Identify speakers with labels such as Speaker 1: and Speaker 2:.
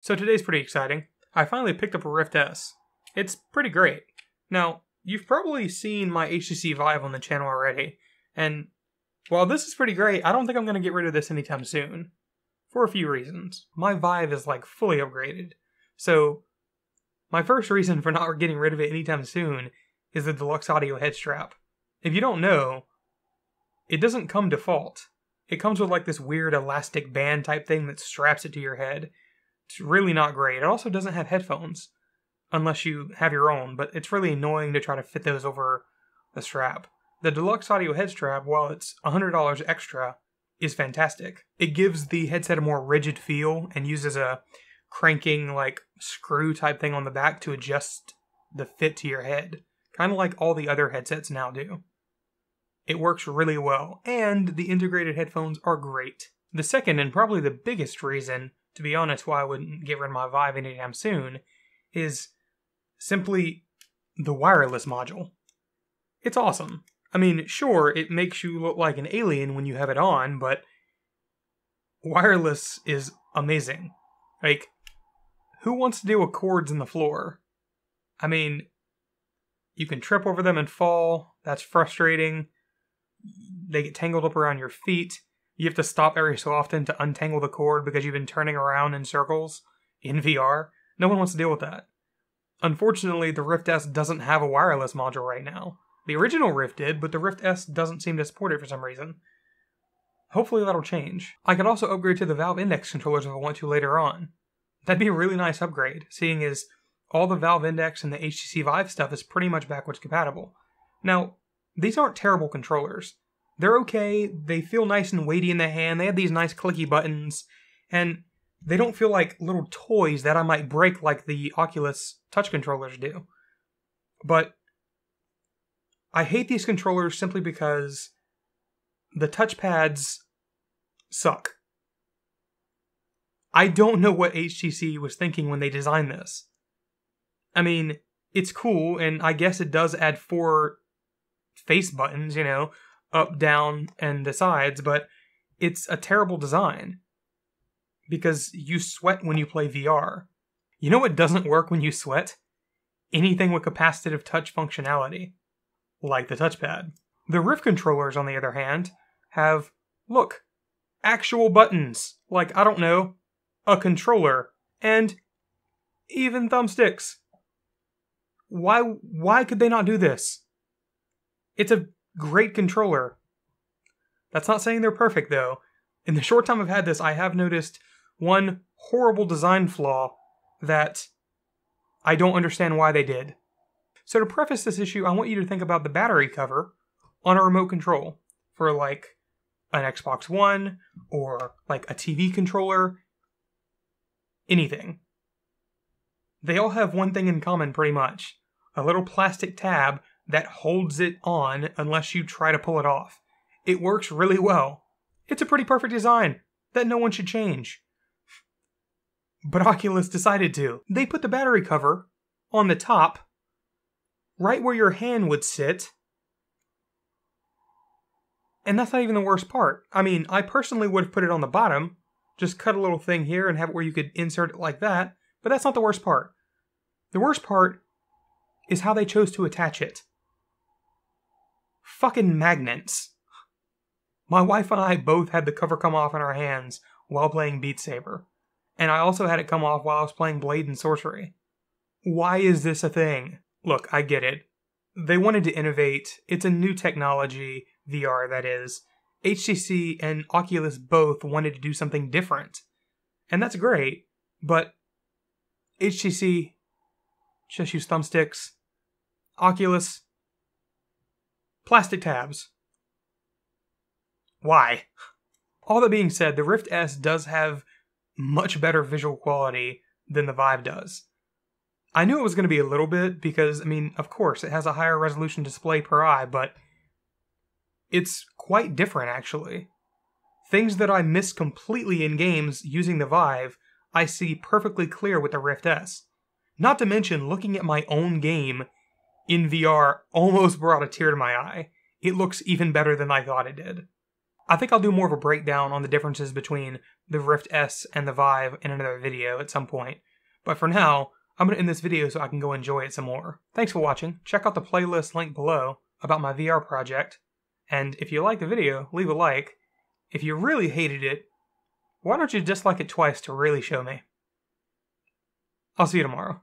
Speaker 1: So today's pretty exciting. I finally picked up a Rift S. It's pretty great. Now, you've probably seen my HTC Vive on the channel already, and while this is pretty great, I don't think I'm going to get rid of this anytime soon. For a few reasons. My Vive is like fully upgraded, so my first reason for not getting rid of it anytime soon is the deluxe audio head strap. If you don't know, it doesn't come default. It comes with like this weird elastic band type thing that straps it to your head. It's really not great. It also doesn't have headphones, unless you have your own, but it's really annoying to try to fit those over the strap. The deluxe audio head strap, while it's $100 extra, is fantastic. It gives the headset a more rigid feel and uses a cranking like screw type thing on the back to adjust the fit to your head, kind of like all the other headsets now do. It works really well, and the integrated headphones are great. The second and probably the biggest reason, to be honest, why I wouldn't get rid of my Vive anytime soon, is simply the wireless module. It's awesome. I mean, sure, it makes you look like an alien when you have it on, but wireless is amazing. Like, who wants to deal with cords in the floor? I mean, you can trip over them and fall. That's frustrating. They get tangled up around your feet. You have to stop every so often to untangle the cord because you've been turning around in circles in VR. No one wants to deal with that. Unfortunately, the Rift S doesn't have a wireless module right now. The original Rift did, but the Rift S doesn't seem to support it for some reason. Hopefully that'll change. I could also upgrade to the Valve Index controllers if I want to later on. That'd be a really nice upgrade, seeing as all the Valve Index and the HTC Vive stuff is pretty much backwards compatible. Now, these aren't terrible controllers. They're okay, they feel nice and weighty in the hand, they have these nice clicky buttons, and they don't feel like little toys that I might break like the Oculus touch controllers do. But I hate these controllers simply because the touchpads suck. I don't know what HTC was thinking when they designed this. I mean, it's cool, and I guess it does add 4 face buttons, you know, up, down, and the sides, but it's a terrible design. Because you sweat when you play VR. You know what doesn't work when you sweat? Anything with capacitive touch functionality. Like the touchpad. The Rift controllers, on the other hand, have, look, actual buttons. Like, I don't know, a controller, and even thumbsticks. Why could they not do this? It's a great controller. That's not saying they're perfect, though. In the short time I've had this, I have noticed one horrible design flaw that I don't understand why they did. So to preface this issue, I want you to think about the battery cover on a remote control for like an Xbox One or like a TV controller, anything. They all have one thing in common pretty much. A little plastic tab that holds it on unless you try to pull it off. It works really well. It's a pretty perfect design that no one should change. But Oculus decided to. They put the battery cover on the top, right where your hand would sit. And that's not even the worst part. I mean, I personally would have put it on the bottom, just cut a little thing here and have it where you could insert it like that, but that's not the worst part. The worst part is how they chose to attach it. Fucking magnets. My wife and I both had the cover come off in our hands while playing Beat Saber. And I also had it come off while I was playing Blade and Sorcery. Why is this a thing? Look, I get it. They wanted to innovate. It's a new technology, VR that is. HTC and Oculus both wanted to do something different. And that's great, but HTC just use thumbsticks. Oculus, plastic tabs. Why? All that being said, the Rift S does have much better visual quality than the Vive does. I knew it was going to be a little bit because, I mean, of course, it has a higher resolution display per eye, but it's quite different, actually. Things that I missed completely in games using the Vive, I see perfectly clear with the Rift S. Not to mention, looking at my own game in VR almost brought a tear to my eye. It looks even better than I thought it did. I think I'll do more of a breakdown on the differences between the Rift S and the Vive in another video at some point. But for now, I'm going to end this video so I can go enjoy it some more. Thanks for watching. Check out the playlist link below about my VR project. And if you liked the video, leave a like. If you really hated it, why don't you dislike it twice to really show me? I'll see you tomorrow.